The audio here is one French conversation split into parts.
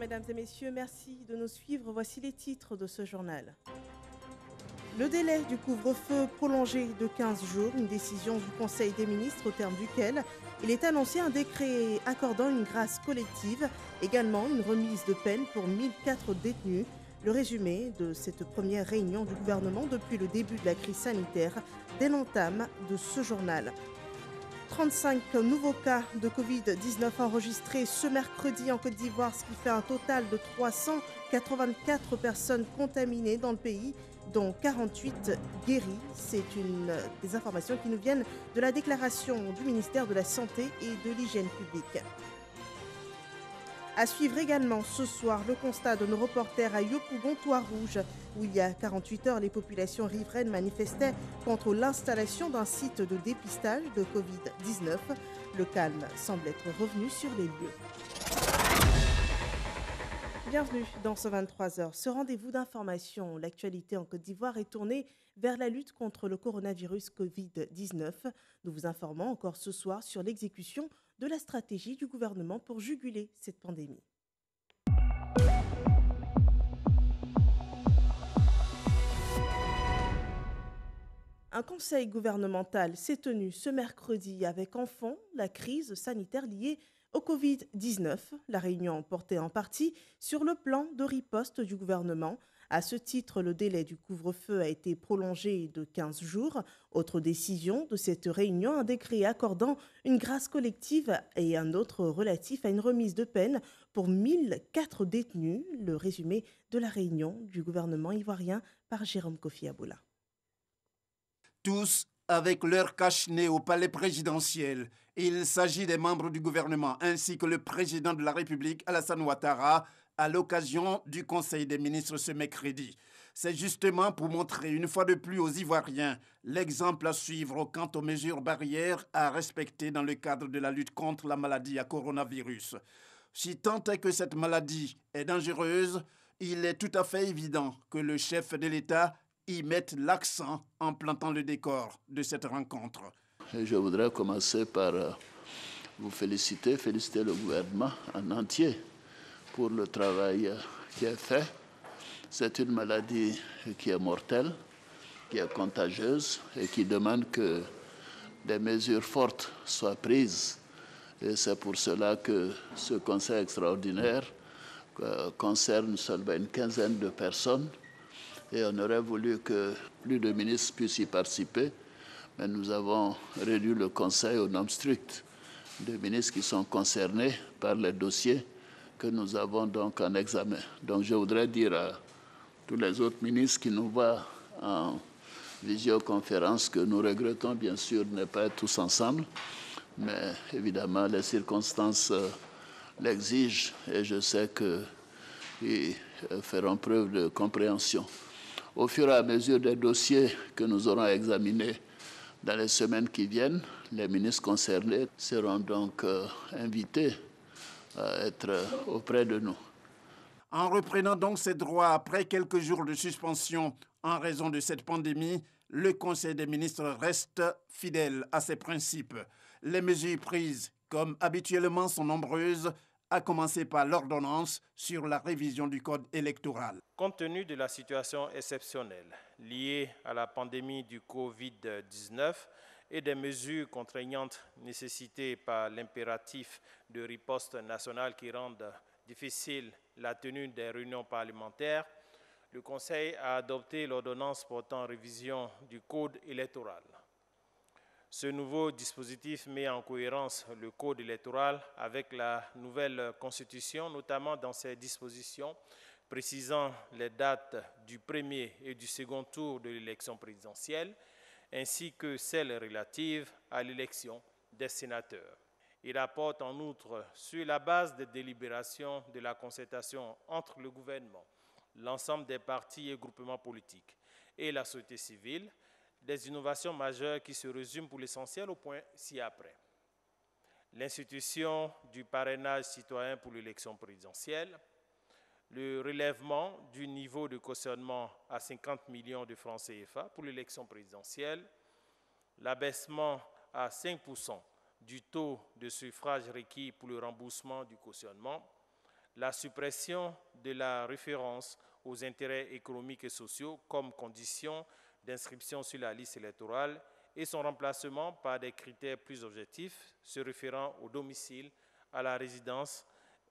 mesdames et messieurs, merci de nous suivre. Voici les titres de ce journal. Le délai du couvre-feu prolongé de 15 jours, une décision du Conseil des ministres au terme duquel il est annoncé un décret accordant une grâce collective, également une remise de peine pour 1004 détenus. Le résumé de cette première réunion du gouvernement depuis le début de la crise sanitaire dès l'entame de ce journal. 35 nouveaux cas de Covid-19 enregistrés ce mercredi en Côte d'Ivoire, ce qui fait un total de 384 personnes contaminées dans le pays, dont 48 guéries. C'est une des informations qui nous viennent de la déclaration du ministère de la Santé et de l'Hygiène publique. À suivre également ce soir le constat de nos reporters à Yopougon, Toit-Rouge, où il y a 48 heures, les populations riveraines manifestaient contre l'installation d'un site de dépistage de Covid-19. Le calme semble être revenu sur les lieux. Bienvenue dans ce 23h. Ce rendez-vous d'information, l'actualité en Côte d'Ivoire est tournée vers la lutte contre le coronavirus Covid-19. Nous vous informons encore ce soir sur l'exécution de la stratégie du gouvernement pour juguler cette pandémie. Un conseil gouvernemental s'est tenu ce mercredi avec en fond la crise sanitaire liée au Covid-19. La réunion portait en partie sur le plan de riposte du gouvernement. À ce titre, le délai du couvre-feu a été prolongé de 15 jours. Autre décision de cette réunion, un décret accordant une grâce collective et un autre relatif à une remise de peine pour 1004 détenus. Le résumé de la réunion du gouvernement ivoirien par Jérôme Kofi Aboula. Tous avec leur cache-nez au palais présidentiel. Il s'agit des membres du gouvernement ainsi que le président de la République, Alassane Ouattara, à l'occasion du Conseil des ministres ce mercredi. C'est justement pour montrer une fois de plus aux Ivoiriens l'exemple à suivre quant aux mesures barrières à respecter dans le cadre de la lutte contre la maladie à coronavirus. Si tant est que cette maladie est dangereuse, il est tout à fait évident que le chef de l'État y mettent l'accent en plantant le décor de cette rencontre. Je voudrais commencer par vous féliciter le gouvernement en entier pour le travail qui est fait. C'est une maladie qui est mortelle, qui est contagieuse et qui demande que des mesures fortes soient prises. Et c'est pour cela que ce conseil extraordinaire concerne seulement une quinzaine de personnes. Et on aurait voulu que plus de ministres puissent y participer, mais nous avons réduit le conseil au nombre strict de ministres qui sont concernés par les dossiers que nous avons donc en examen. Donc je voudrais dire à tous les autres ministres qui nous voient en visioconférence que nous regrettons bien sûr de ne pas être tous ensemble, mais évidemment les circonstances l'exigent et je sais qu'ils feront preuve de compréhension. Au fur et à mesure des dossiers que nous aurons examinés dans les semaines qui viennent, les ministres concernés seront donc invités à être auprès de nous. En reprenant donc ses droits après quelques jours de suspension en raison de cette pandémie, le Conseil des ministres reste fidèle à ses principes. Les mesures prises, comme habituellement, sont nombreuses, à commencer par l'ordonnance sur la révision du code électoral. Compte tenu de la situation exceptionnelle liée à la pandémie du Covid-19 et des mesures contraignantes nécessitées par l'impératif de riposte nationale qui rendent difficile la tenue des réunions parlementaires, le Conseil a adopté l'ordonnance portant révision du code électoral. Ce nouveau dispositif met en cohérence le code électoral avec la nouvelle constitution, notamment dans ses dispositions précisant les dates du premier et du second tour de l'élection présidentielle, ainsi que celles relatives à l'élection des sénateurs. Il apporte en outre, sur la base des délibérations de la concertation entre le gouvernement, l'ensemble des partis et groupements politiques et la société civile, des innovations majeures qui se résument pour l'essentiel au point ci-après. L'institution du parrainage citoyen pour l'élection présidentielle, le relèvement du niveau de cautionnement à 50 millions de francs CFA pour l'élection présidentielle, l'abaissement à 5% du taux de suffrage requis pour le remboursement du cautionnement, la suppression de la référence aux intérêts économiques et sociaux comme condition d'inscription sur la liste électorale et son remplacement par des critères plus objectifs se référant au domicile, à la résidence,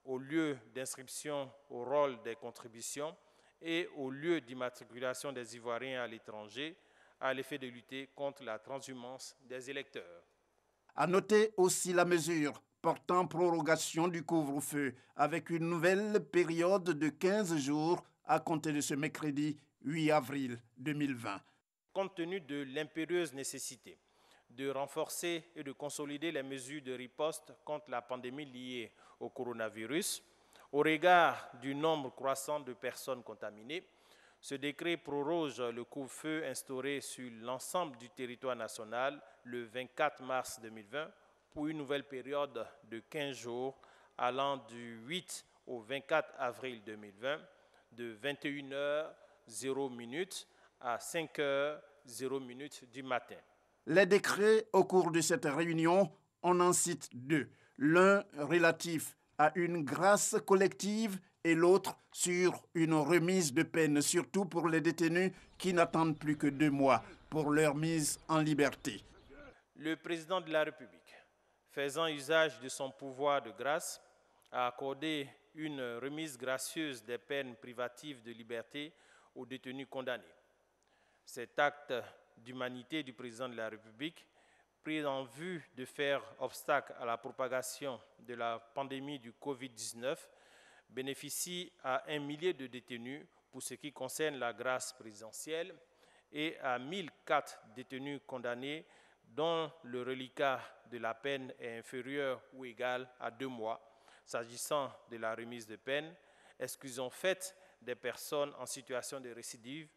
au lieu d'inscription au rôle des contributions et au lieu d'immatriculation des Ivoiriens à l'étranger, à l'effet de lutter contre la transhumance des électeurs. À noter aussi la mesure portant prorogation du couvre-feu avec une nouvelle période de 15 jours à compter de ce mercredi 8 avril 2020. Compte tenu de l'impérieuse nécessité de renforcer et de consolider les mesures de riposte contre la pandémie liée au coronavirus, au regard du nombre croissant de personnes contaminées, ce décret proroge le couvre-feu instauré sur l'ensemble du territoire national le 24 mars 2020 pour une nouvelle période de 15 jours allant du 8 au 24 avril 2020 de 21h00 à 5h00 du matin. Les décrets au cours de cette réunion, on en cite deux. L'un relatif à une grâce collective et l'autre sur une remise de peine, surtout pour les détenus qui n'attendent plus que 2 mois pour leur mise en liberté. Le président de la République, faisant usage de son pouvoir de grâce, a accordé une remise gracieuse des peines privatives de liberté aux détenus condamnés. Cet acte d'humanité du président de la République, pris en vue de faire obstacle à la propagation de la pandémie du Covid-19, bénéficie à 1 millier de détenus pour ce qui concerne la grâce présidentielle et à 1004 détenus condamnés dont le reliquat de la peine est inférieur ou égal à 2 mois, s'agissant de la remise de peine, exclusion faite des personnes en situation de récidive,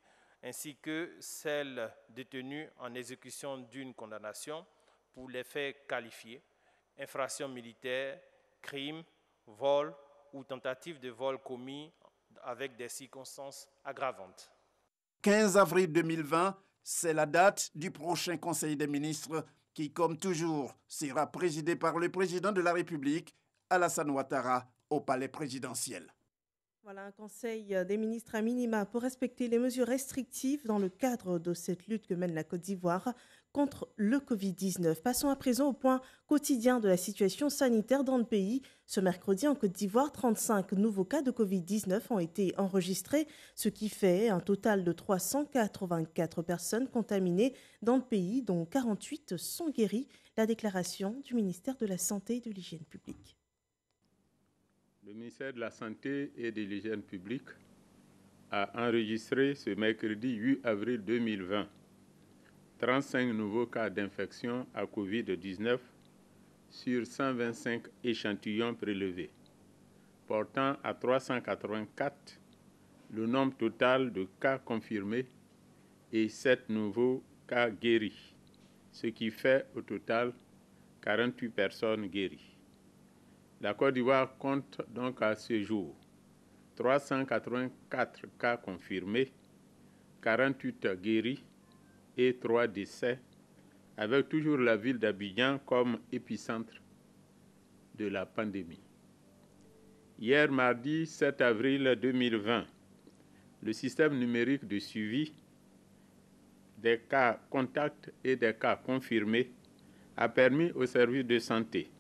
ainsi que celles détenues en exécution d'une condamnation pour les faits qualifiés, infraction militaire, crime, vol ou tentative de vol commis avec des circonstances aggravantes. 15 avril 2020, c'est la date du prochain Conseil des ministres qui, comme toujours, sera présidé par le président de la République, Alassane Ouattara, au palais présidentiel. Voilà un conseil des ministres à minima pour respecter les mesures restrictives dans le cadre de cette lutte que mène la Côte d'Ivoire contre le Covid-19. Passons à présent au point quotidien de la situation sanitaire dans le pays. Ce mercredi, en Côte d'Ivoire, 35 nouveaux cas de Covid-19 ont été enregistrés, ce qui fait un total de 384 personnes contaminées dans le pays, dont 48 sont guéries. La déclaration du ministère de la Santé et de l'Hygiène publique. Le ministère de la Santé et de l'Hygiène publique a enregistré ce mercredi 8 avril 2020 35 nouveaux cas d'infection à Covid-19 sur 125 échantillons prélevés, portant à 384 le nombre total de cas confirmés et 7 nouveaux cas guéris, ce qui fait au total 48 personnes guéries. La Côte d'Ivoire compte donc à ce jour 384 cas confirmés, 48 guéris et 3 décès, avec toujours la ville d'Abidjan comme épicentre de la pandémie. Hier, mardi 7 avril 2020, le système numérique de suivi des cas contacts et des cas confirmés a permis aux services de santé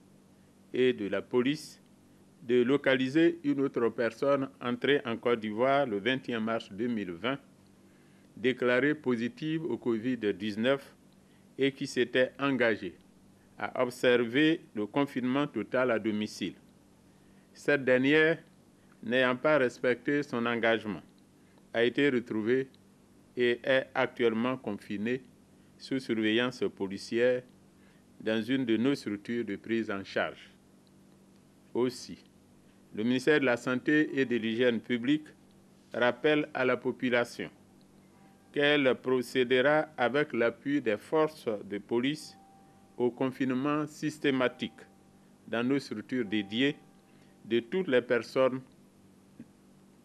et de la police de localiser une autre personne entrée en Côte d'Ivoire le 21 mars 2020, déclarée positive au Covid-19 et qui s'était engagée à observer le confinement total à domicile. Cette dernière, n'ayant pas respecté son engagement, a été retrouvée et est actuellement confinée sous surveillance policière dans une de nos structures de prise en charge. Aussi, le ministère de la Santé et de l'Hygiène publique rappelle à la population qu'elle procédera avec l'appui des forces de police au confinement systématique dans nos structures dédiées de toutes les personnes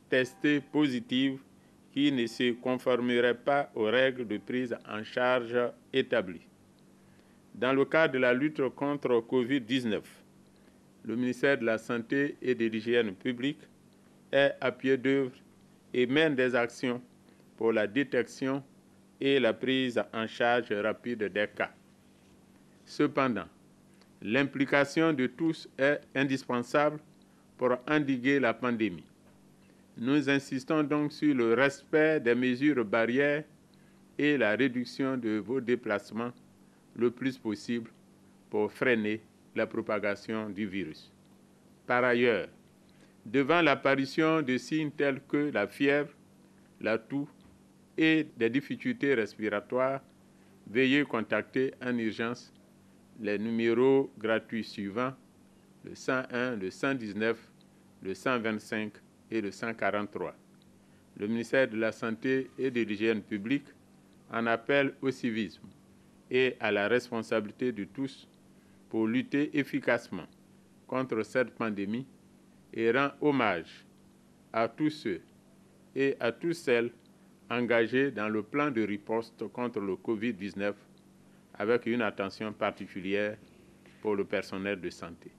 testées positives qui ne se conformeraient pas aux règles de prise en charge établies. Dans le cadre de la lutte contre Covid-19, le ministère de la Santé et de l'Hygiène publique est à pied d'œuvre et mène des actions pour la détection et la prise en charge rapide des cas. Cependant, l'implication de tous est indispensable pour endiguer la pandémie. Nous insistons donc sur le respect des mesures barrières et la réduction de vos déplacements le plus possible pour freiner la propagation du virus. Par ailleurs, devant l'apparition de signes tels que la fièvre, la toux et des difficultés respiratoires, veuillez contacter en urgence les numéros gratuits suivants, le 101, le 119, le 125 et le 143. Le ministère de la Santé et de l'Hygiène publique en appelle au civisme et à la responsabilité de tous pour lutter efficacement contre cette pandémie et rend hommage à tous ceux et à toutes celles engagés dans le plan de riposte contre le Covid-19 avec une attention particulière pour le personnel de santé.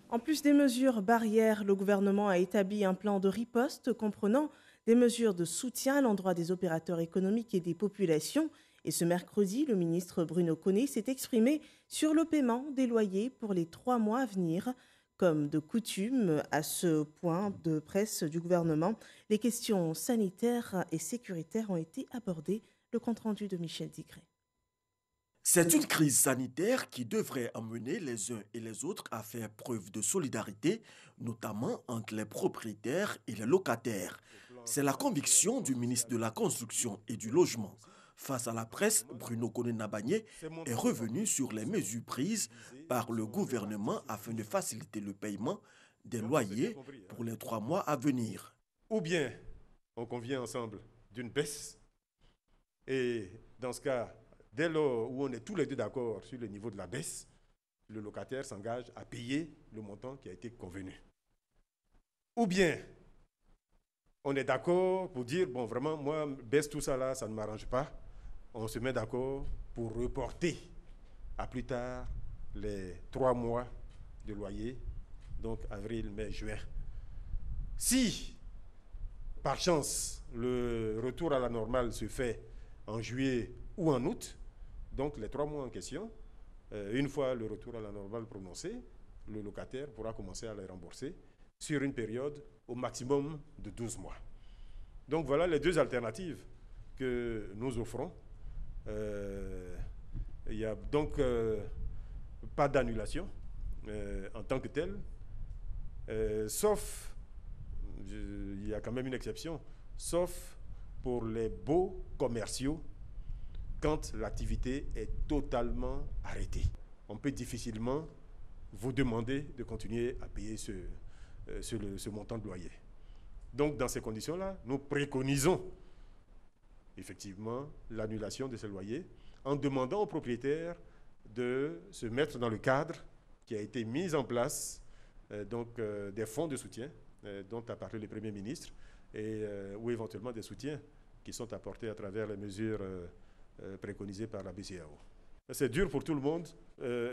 En plus des mesures barrières, le gouvernement a établi un plan de riposte comprenant des mesures de soutien à l'endroit des opérateurs économiques et des populations. Et ce mercredi, le ministre Bruno Koné s'est exprimé sur le paiement des loyers pour les 3 mois à venir. Comme de coutume, à ce point de presse du gouvernement, les questions sanitaires et sécuritaires ont été abordées. Le compte-rendu de Michel Digré. C'est une crise sanitaire qui devrait amener les uns et les autres à faire preuve de solidarité, notamment entre les propriétaires et les locataires. C'est la conviction du ministre de la Construction et du Logement. Face à la presse, Bruno Koné-Nabagné est revenu sur les mesures prises par le gouvernement afin de faciliter le paiement des loyers pour les 3 mois à venir. Ou bien on convient ensemble d'une baisse et dans ce cas, dès lors où on est tous les deux d'accord sur le niveau de la baisse, le locataire s'engage à payer le montant qui a été convenu. Ou bien on est d'accord pour dire, bon vraiment, moi, baisse tout ça là, ça ne m'arrange pas. On se met d'accord pour reporter à plus tard les 3 mois de loyer, donc avril, mai, juin. Si, par chance, le retour à la normale se fait en juillet ou en août, donc les 3 mois en question, une fois le retour à la normale prononcé, le locataire pourra commencer à les rembourser sur une période au maximum de 12 mois. Donc voilà les 2 alternatives que nous offrons. Il n'y a donc pas d'annulation en tant que telle, sauf, il y a quand même une exception, sauf pour les baux commerciaux quand l'activité est totalement arrêtée. On peut difficilement vous demander de continuer à payer ce montant de loyer. Donc dans ces conditions-là, nous préconisons effectivement l'annulation de ces loyers en demandant aux propriétaires de se mettre dans le cadre qui a été mis en place, des fonds de soutien dont a parlé le Premier ministre, ou éventuellement des soutiens qui sont apportés à travers les mesures préconisées par la BCEAO. C'est dur pour tout le monde,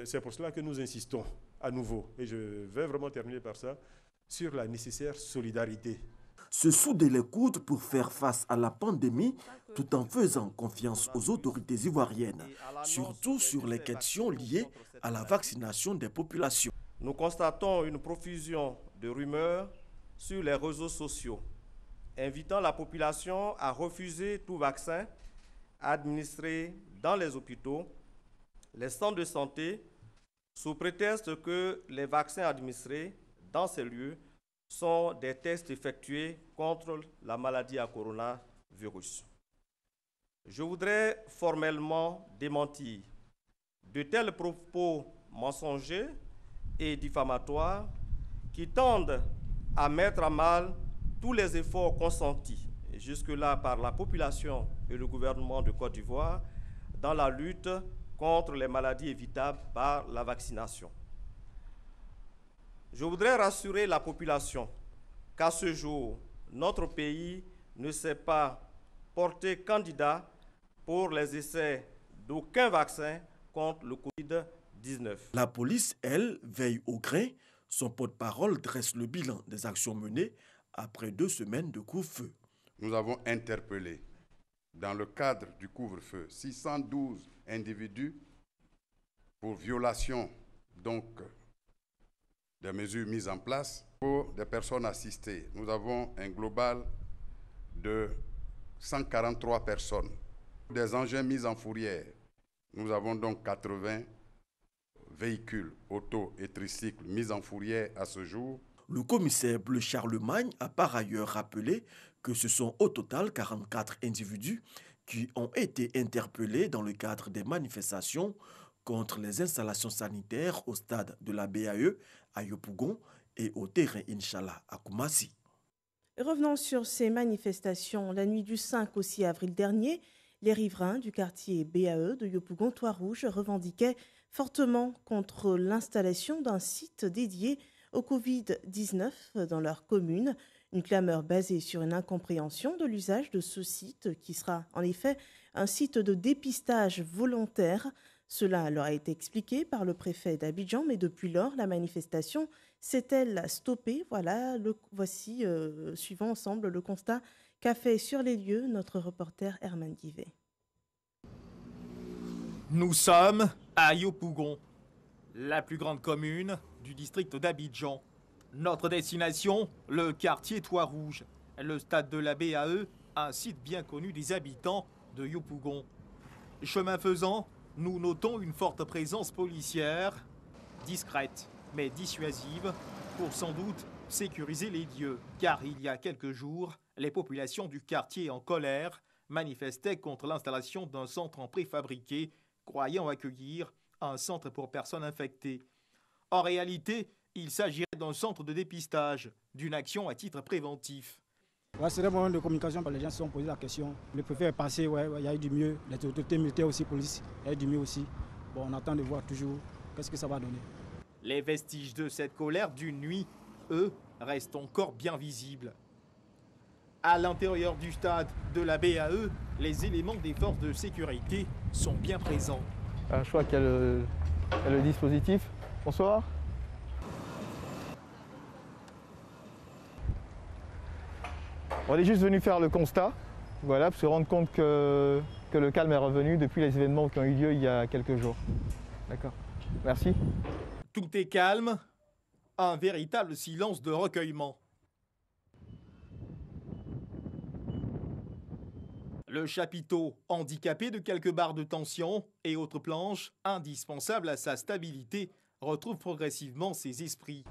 c'est pour cela que nous insistons à nouveau, et je vais vraiment terminer par ça, sur la nécessaire solidarité. Se souder les coudes pour faire face à la pandémie tout en faisant confiance aux autorités ivoiriennes, surtout sur les questions liées à la vaccination des populations. Nous constatons une profusion de rumeurs sur les réseaux sociaux, invitant la population à refuser tout vaccin administré dans les hôpitaux, les centres de santé, sous prétexte que les vaccins administrés dans ces lieux sont des tests effectués contre la maladie à coronavirus. Je voudrais formellement démentir de tels propos mensongers et diffamatoires qui tendent à mettre à mal tous les efforts consentis jusque-là par la population et le gouvernement de Côte d'Ivoire dans la lutte contre les maladies évitables par la vaccination. Je voudrais rassurer la population qu'à ce jour, notre pays ne s'est pas porté candidat pour les essais d'aucun vaccin contre le Covid-19. La police, elle, veille au grain, Son porte-parole dresse le bilan des actions menées après 2 semaines de couvre-feu. Nous avons interpellé, dans le cadre du couvre-feu, 612 individus pour violation des mesures mises en place. Pour des personnes assistées, nous avons un global de 143 personnes. Des engins mis en fourrière, nous avons donc 80 véhicules, autos et tricycles mis en fourrière à ce jour. Le commissaire Bleu Charlemagne a par ailleurs rappelé que ce sont au total 44 individus qui ont été interpellés dans le cadre des manifestations contre les installations sanitaires au stade de la BAE à Yopougon et au terrain Inch'Allah à Koumassi. Revenons sur ces manifestations. La nuit du 5 au 6 avril dernier, les riverains du quartier BAE de Yopougon-Trois-Rouges revendiquaient fortement contre l'installation d'un site dédié au Covid-19 dans leur commune. Une clameur basée sur une incompréhension de l'usage de ce site qui sera en effet un site de dépistage volontaire. Cela leur a été expliqué par le préfet d'Abidjan, mais depuis lors, la manifestation s'est-elle stoppée? Voici, suivons ensemble le constat qu'a fait sur les lieux notre reporter Herman Guivet. Nous sommes à Yopougon, la plus grande commune du district d'Abidjan. Notre destination, le quartier Trois-Rouges, le stade de la BAE, un site bien connu des habitants de Yopougon. Chemin faisant, nous notons une forte présence policière, discrète mais dissuasive, pour sans doute sécuriser les lieux. Car il y a quelques jours, les populations du quartier en colère manifestaient contre l'installation d'un centre en préfabriqué, croyant accueillir un centre pour personnes infectées. En réalité, il s'agirait d'un centre de dépistage, d'une action à titre préventif. C'est un moyen de communication, les gens se sont posé la question. Le préfet est passé, il y a eu du mieux. Les autorités militaires aussi, police, il y a eu du mieux aussi. On attend de voir toujours qu'est-ce que ça va donner. Les vestiges de cette colère d'une nuit, eux, restent encore bien visibles. À l'intérieur du stade de la BAE, les éléments des forces de sécurité sont bien présents. Je crois qu'il y a le dispositif. Bonsoir. On est juste venu faire le constat, voilà, pour se rendre compte que le calme est revenu depuis les événements qui ont eu lieu il y a quelques jours. D'accord. Merci. Tout est calme, un véritable silence de recueillement. Le chapiteau, handicapé de quelques barres de tension et autres planches, indispensables à sa stabilité, retrouve progressivement ses esprits.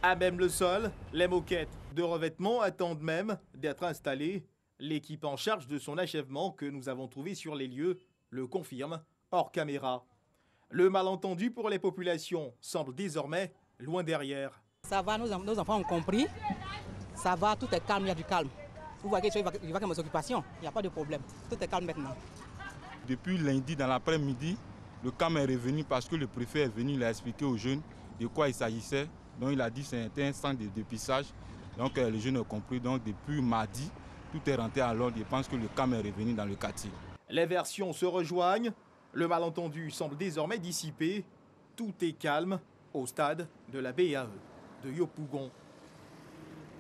À même le sol, les moquettes de revêtement attendent même d'être installées. L'équipe en charge de son achèvement que nous avons trouvé sur les lieux le confirme hors caméra. Le malentendu pour les populations semble désormais loin derrière. Ça va, nos enfants ont compris. Ça va, tout est calme, il y a du calme. Vous voyez que je vais à mes occupations, il n'y a pas de problème. Tout est calme maintenant. Depuis lundi, dans l'après-midi, le calme est revenu parce que le préfet est venu, il a expliqué aux jeunes de quoi il s'agissait. Donc il a dit que c'était un centre de dépistage. Donc les jeunes ont compris. Donc depuis mardi, tout est rentré à l'ordre. Je pense que le calme est revenu dans le quartier. Les versions se rejoignent. Le malentendu semble désormais dissipé. Tout est calme au stade de la BAE de Yopougon.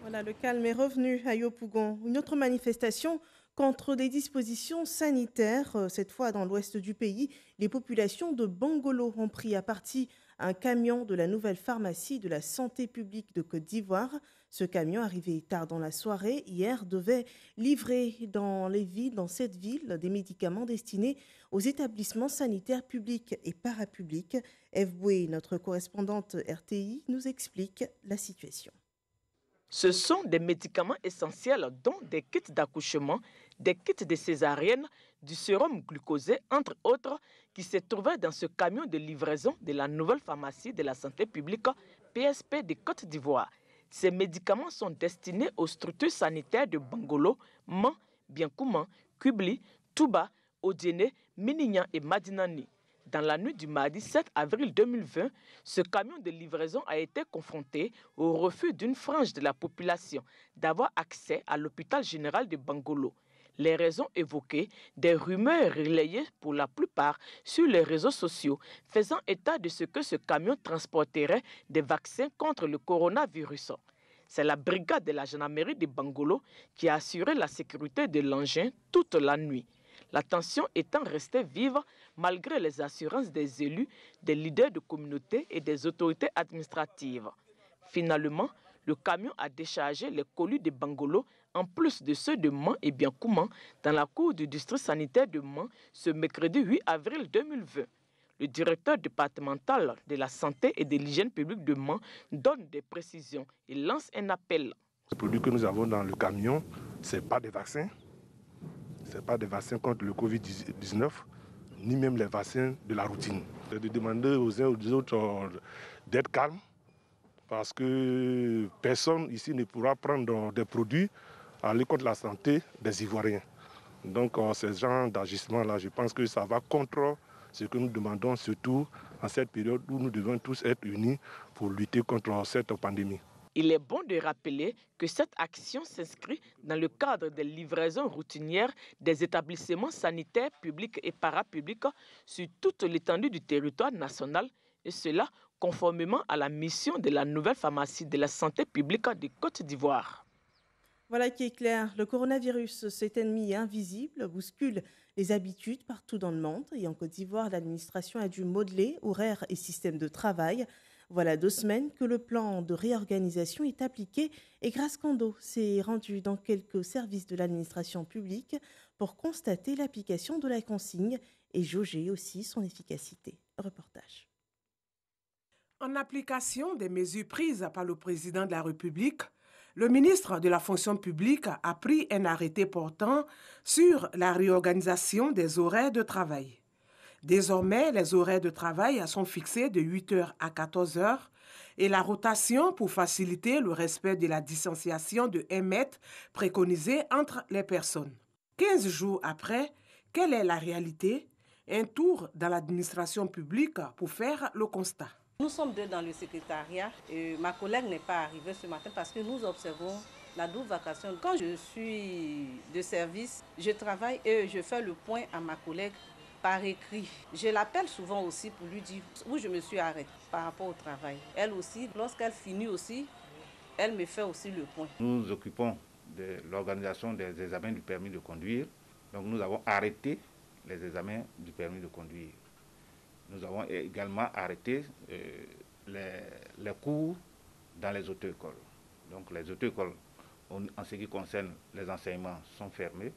Voilà, le calme est revenu à Yopougon. Une autre manifestation contre des dispositions sanitaires, cette fois dans l'ouest du pays. Les populations de Bangolo ont pris à partie un camion de la nouvelle pharmacie de la santé publique de Côte d'Ivoire. Ce camion, arrivé tard dans la soirée, hier, devait livrer dans cette ville, des médicaments destinés aux établissements sanitaires publics et parapublics. Eve Boué, notre correspondante RTI, nous explique la situation. Ce sont des médicaments essentiels dont des kits d'accouchement, des kits de césarienne, du sérum glucosé, entre autres, qui se trouvaient dans ce camion de livraison de la nouvelle pharmacie de la santé publique PSP de Côte d'Ivoire. Ces médicaments sont destinés aux structures sanitaires de Bangolo, Man, Biankouman, Kubli, Touba, Odiene, Minignan et Madinani. Dans la nuit du mardi 7 avril 2020, ce camion de livraison a été confronté au refus d'une frange de la population d'avoir accès à l'hôpital général de Bangolo. Les raisons évoquées, des rumeurs relayées pour la plupart sur les réseaux sociaux, faisant état de ce que ce camion transporterait des vaccins contre le coronavirus. C'est la brigade de la gendarmerie de Bangolo qui a assuré la sécurité de l'engin toute la nuit. La tension étant restée vive malgré les assurances des élus, des leaders de communauté et des autorités administratives. Finalement, le camion a déchargé les colis de Bangolo en plus de ceux de Mans et Biankouman dans la cour du district sanitaire de Mans ce mercredi 8 avril 2020. Le directeur départemental de la santé et de l'hygiène publique de Mans donne des précisions et lance un appel. Les produits que nous avons dans le camion, ce n'est pas des vaccins. Ce n'est pas des vaccins contre le Covid-19, ni même les vaccins de la routine. C'est de demander aux uns aux autres d'être calmes, parce que personne ici ne pourra prendre des produits à aller contre la santé des Ivoiriens. Donc ce genre d'agissement-là, je pense que ça va contre ce que nous demandons, surtout en cette période où nous devons tous être unis pour lutter contre cette pandémie. Il est bon de rappeler que cette action s'inscrit dans le cadre des livraisons routinières des établissements sanitaires publics et parapublics sur toute l'étendue du territoire national, et cela conformément à la mission de la nouvelle pharmacie de la santé publique de Côte d'Ivoire. Voilà qui est clair. Le coronavirus, cet ennemi invisible, bouscule les habitudes partout dans le monde. Et en Côte d'Ivoire, l'administration a dû modeler horaires et systèmes de travail. Voilà 2 semaines que le plan de réorganisation est appliqué et Grace Kondo s'est rendue dans quelques services de l'administration publique pour constater l'application de la consigne et jauger aussi son efficacité. Reportage. En application des mesures prises par le président de la République, le ministre de la fonction publique a pris un arrêté portant sur la réorganisation des horaires de travail. Désormais, les horaires de travail sont fixés de 8h à 14h et la rotation pour faciliter le respect de la distanciation de 1 mètre préconisée entre les personnes. 15 jours après, quelle est la réalité? Un tour dans l'administration publique pour faire le constat. Nous sommes 2 dans le secrétariat et ma collègue n'est pas arrivée ce matin parce que nous observons la double vacation. Quand je suis de service, je travaille et je fais le point à ma collègue par écrit. Je l'appelle souvent aussi pour lui dire où je me suis arrêtée par rapport au travail. Elle aussi, lorsqu'elle finit aussi, elle me fait aussi le point. Nous nous occupons de l'organisation des examens du permis de conduire. Donc nous avons arrêté les examens du permis de conduire. Nous avons également arrêté les cours dans les auto-écoles. Donc les auto-écoles, en ce qui concerne les enseignements, sont fermés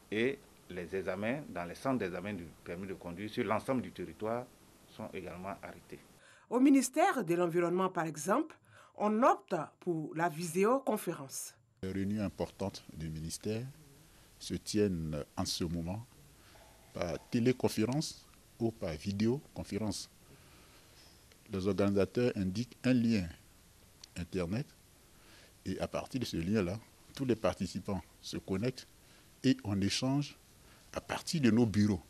et les examens dans les centres d'examen du permis de conduire sur l'ensemble du territoire sont également arrêtés. Au ministère de l'Environnement, par exemple, on opte pour la visioconférence. Les réunions importantes du ministère se tiennent en ce moment par téléconférence ou par vidéoconférence. Les organisateurs indiquent un lien Internet et à partir de ce lien-là, tous les participants se connectent et on échange à partir de nos bureaux.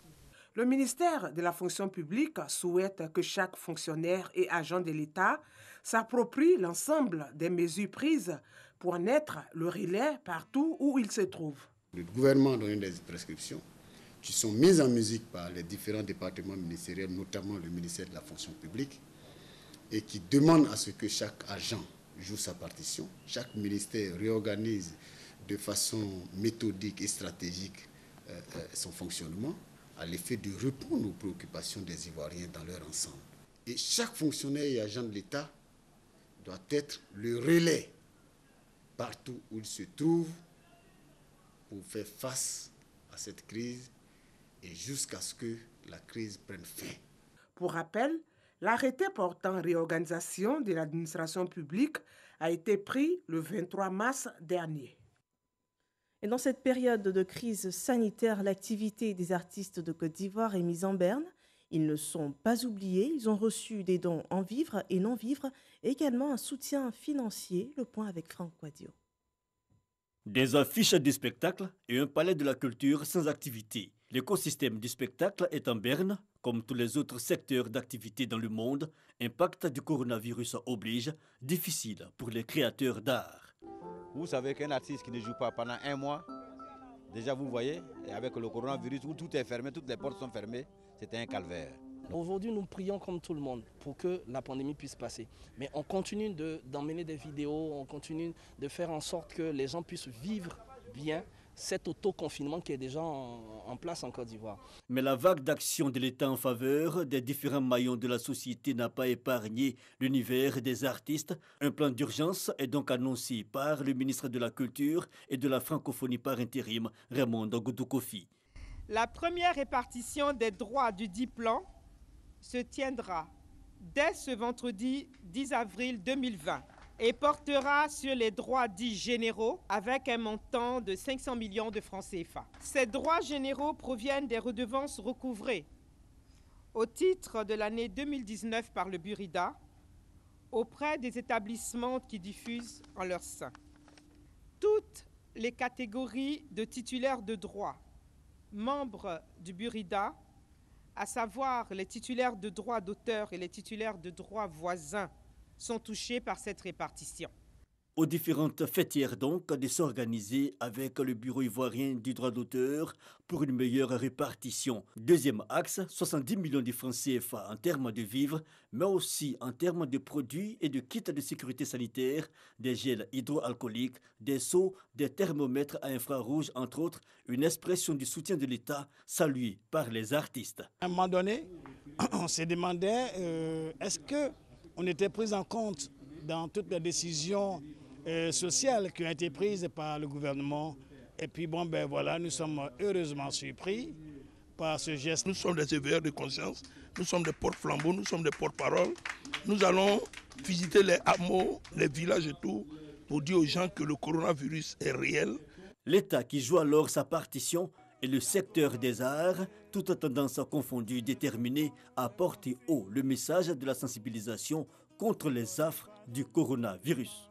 Le ministère de la fonction publique souhaite que chaque fonctionnaire et agent de l'État s'approprie l'ensemble des mesures prises pour en être le relais partout où il se trouve. Le gouvernement a donné des prescriptions qui sont mises en musique par les différents départements ministériels, notamment le ministère de la fonction publique, et qui demandent à ce que chaque agent joue sa partition. Chaque ministère réorganise de façon méthodique et stratégique son fonctionnement à l'effet de répondre aux préoccupations des Ivoiriens dans leur ensemble. Et chaque fonctionnaire et agent de l'État doit être le relais partout où il se trouve pour faire face à cette crise et jusqu'à ce que la crise prenne fin. Pour rappel, l'arrêté portant réorganisation de l'administration publique a été pris le 23 mars dernier. Et dans cette période de crise sanitaire, l'activité des artistes de Côte d'Ivoire est mise en berne. Ils ne sont pas oubliés, ils ont reçu des dons en vivres et non vivres, et également un soutien financier. Le point avec Franck Quadio. Des affiches du spectacle et un palais de la culture sans activité. L'écosystème du spectacle est en berne, comme tous les autres secteurs d'activité dans le monde. Impact du coronavirus oblige, difficile pour les créateurs d'art. Vous savez qu'un artiste qui ne joue pas pendant 1 mois, Déjà, vous voyez, avec le coronavirus où tout est fermé, toutes les portes sont fermées, c'était un calvaire. Aujourd'hui, nous prions comme tout le monde pour que la pandémie puisse passer. Mais on continue d'emmener des vidéos, on continue de faire en sorte que les gens puissent vivre bien cet autoconfinement qui est déjà en place en Côte d'Ivoire. Mais la vague d'action de l'État en faveur des différents maillons de la société n'a pas épargné l'univers des artistes. Un plan d'urgence est donc annoncé par le ministre de la Culture et de la Francophonie par intérim, Raymond Goudou-Kofi. La première répartition des droits du dit plan se tiendra dès ce vendredi 10 avril 2020 et portera sur les droits dits généraux avec un montant de 500 millions de francs CFA. Ces droits généraux proviennent des redevances recouvrées au titre de l'année 2019 par le Burida auprès des établissements qui diffusent en leur sein. Toutes les catégories de titulaires de droits membres du Burida, à savoir les titulaires de droits d'auteur et les titulaires de droits voisins, sont touchés par cette répartition. Aux différentes fêtières donc de s'organiser avec le Bureau ivoirien du droit d'auteur pour une meilleure répartition. Deuxième axe, 70 millions de francs CFA en termes de vivres, mais aussi en termes de produits et de kits de sécurité sanitaire, des gels hydroalcooliques, des seaux, des thermomètres à infrarouge, entre autres, une expression du soutien de l'État saluée par les artistes. À un moment donné, on s'est demandé est-ce qu'on était pris en compte dans toutes les décisions sociales qui ont été prises par le gouvernement. Et puis bon, ben voilà, nous sommes heureusement surpris par ce geste. Nous sommes des éveilleurs de conscience, nous sommes des porte-flambeaux, nous sommes des porte-paroles. Nous allons visiter les hameaux, les villages et tout, pour dire aux gens que le coronavirus est réel. L'État qui joue alors sa partition et le secteur des arts, toute tendance confondue, déterminé à porter haut le message de la sensibilisation contre les affres du coronavirus.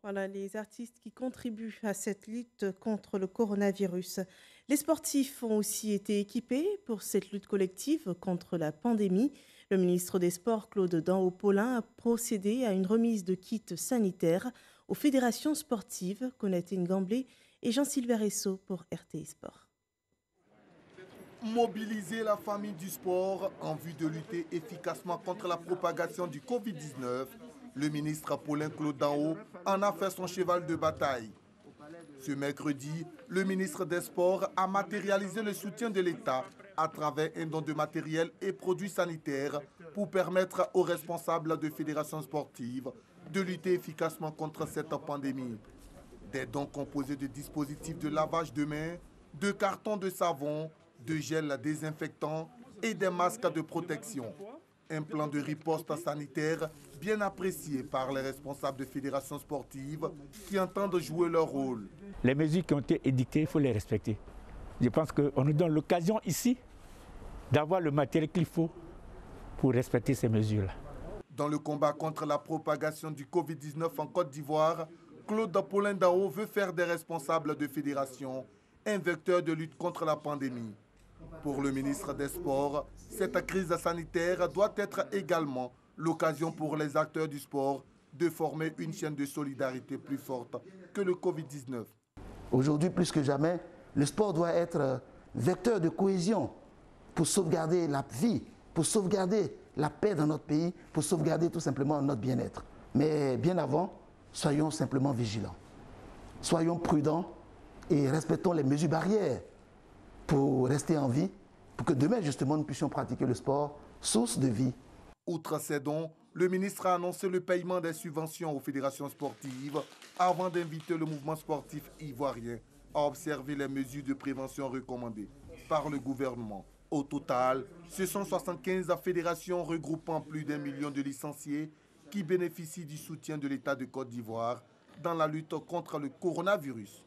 Voilà les artistes qui contribuent à cette lutte contre le coronavirus. Les sportifs ont aussi été équipés pour cette lutte collective contre la pandémie. Le ministre des Sports, Claude Danhaut-Paulin, a procédé à une remise de kits sanitaires aux fédérations sportives, Konate Ngamblé et Jean-Sylvain Esso pour RTI Sport. Mobiliser la famille du sport en vue de lutter efficacement contre la propagation du Covid-19, le ministre Paulin Claude Danhaut en a fait son cheval de bataille. Ce mercredi, le ministre des Sports a matérialisé le soutien de l'État à travers un don de matériel et produits sanitaires pour permettre aux responsables de fédérations sportives de lutter efficacement contre cette pandémie. Des dons composés de dispositifs de lavage de mains, de cartons de savon, de gel désinfectant et des masques de protection. Un plan de riposte sanitaire bien apprécié par les responsables de fédérations sportives qui entendent jouer leur rôle. Les mesures qui ont été édictées, il faut les respecter. Je pense qu'on nous donne l'occasion ici d'avoir le matériel qu'il faut pour respecter ces mesures-là. Dans le combat contre la propagation du Covid-19 en Côte d'Ivoire, Claude Paulin Danhaut veut faire des responsables de fédérations un vecteur de lutte contre la pandémie. Pour le ministre des Sports, cette crise sanitaire doit être également l'occasion pour les acteurs du sport de former une chaîne de solidarité plus forte que le Covid-19. Aujourd'hui, plus que jamais, le sport doit être vecteur de cohésion pour sauvegarder la vie, pour sauvegarder la paix dans notre pays, pour sauvegarder tout simplement notre bien-être. Mais bien avant, soyons simplement vigilants. Soyons prudents et respectons les mesures barrières pour rester en vie, pour que demain, justement, nous puissions pratiquer le sport, source de vie. Outre ces dons, le ministre a annoncé le paiement des subventions aux fédérations sportives avant d'inviter le mouvement sportif ivoirien à observer les mesures de prévention recommandées par le gouvernement. Au total, ce sont 75 fédérations regroupant plus d'1 million de licenciés qui bénéficient du soutien de l'État de Côte d'Ivoire dans la lutte contre le coronavirus.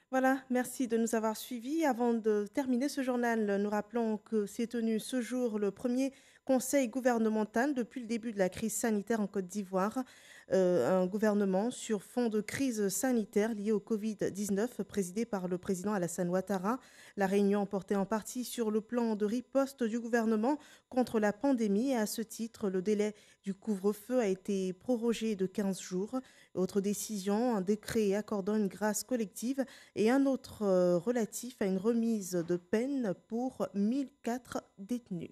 Voilà, merci de nous avoir suivis. Avant de terminer ce journal, nous rappelons que s'est tenu ce jour le premier conseil gouvernemental depuis le début de la crise sanitaire en Côte d'Ivoire. un gouvernement sur fond de crise sanitaire liée au Covid-19 présidé par le président Alassane Ouattara. La réunion portait en partie sur le plan de riposte du gouvernement contre la pandémie et à ce titre, le délai du couvre-feu a été prorogé de 15 jours. Autre décision, un décret accordant une grâce collective et un autre relatif à une remise de peine pour 1004 détenus.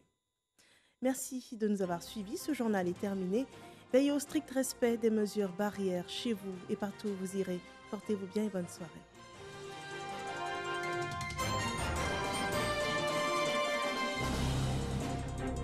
Merci de nous avoir suivis. Ce journal est terminé. Veillez au strict respect des mesures barrières chez vous et partout où vous irez. Portez-vous bien et bonne soirée.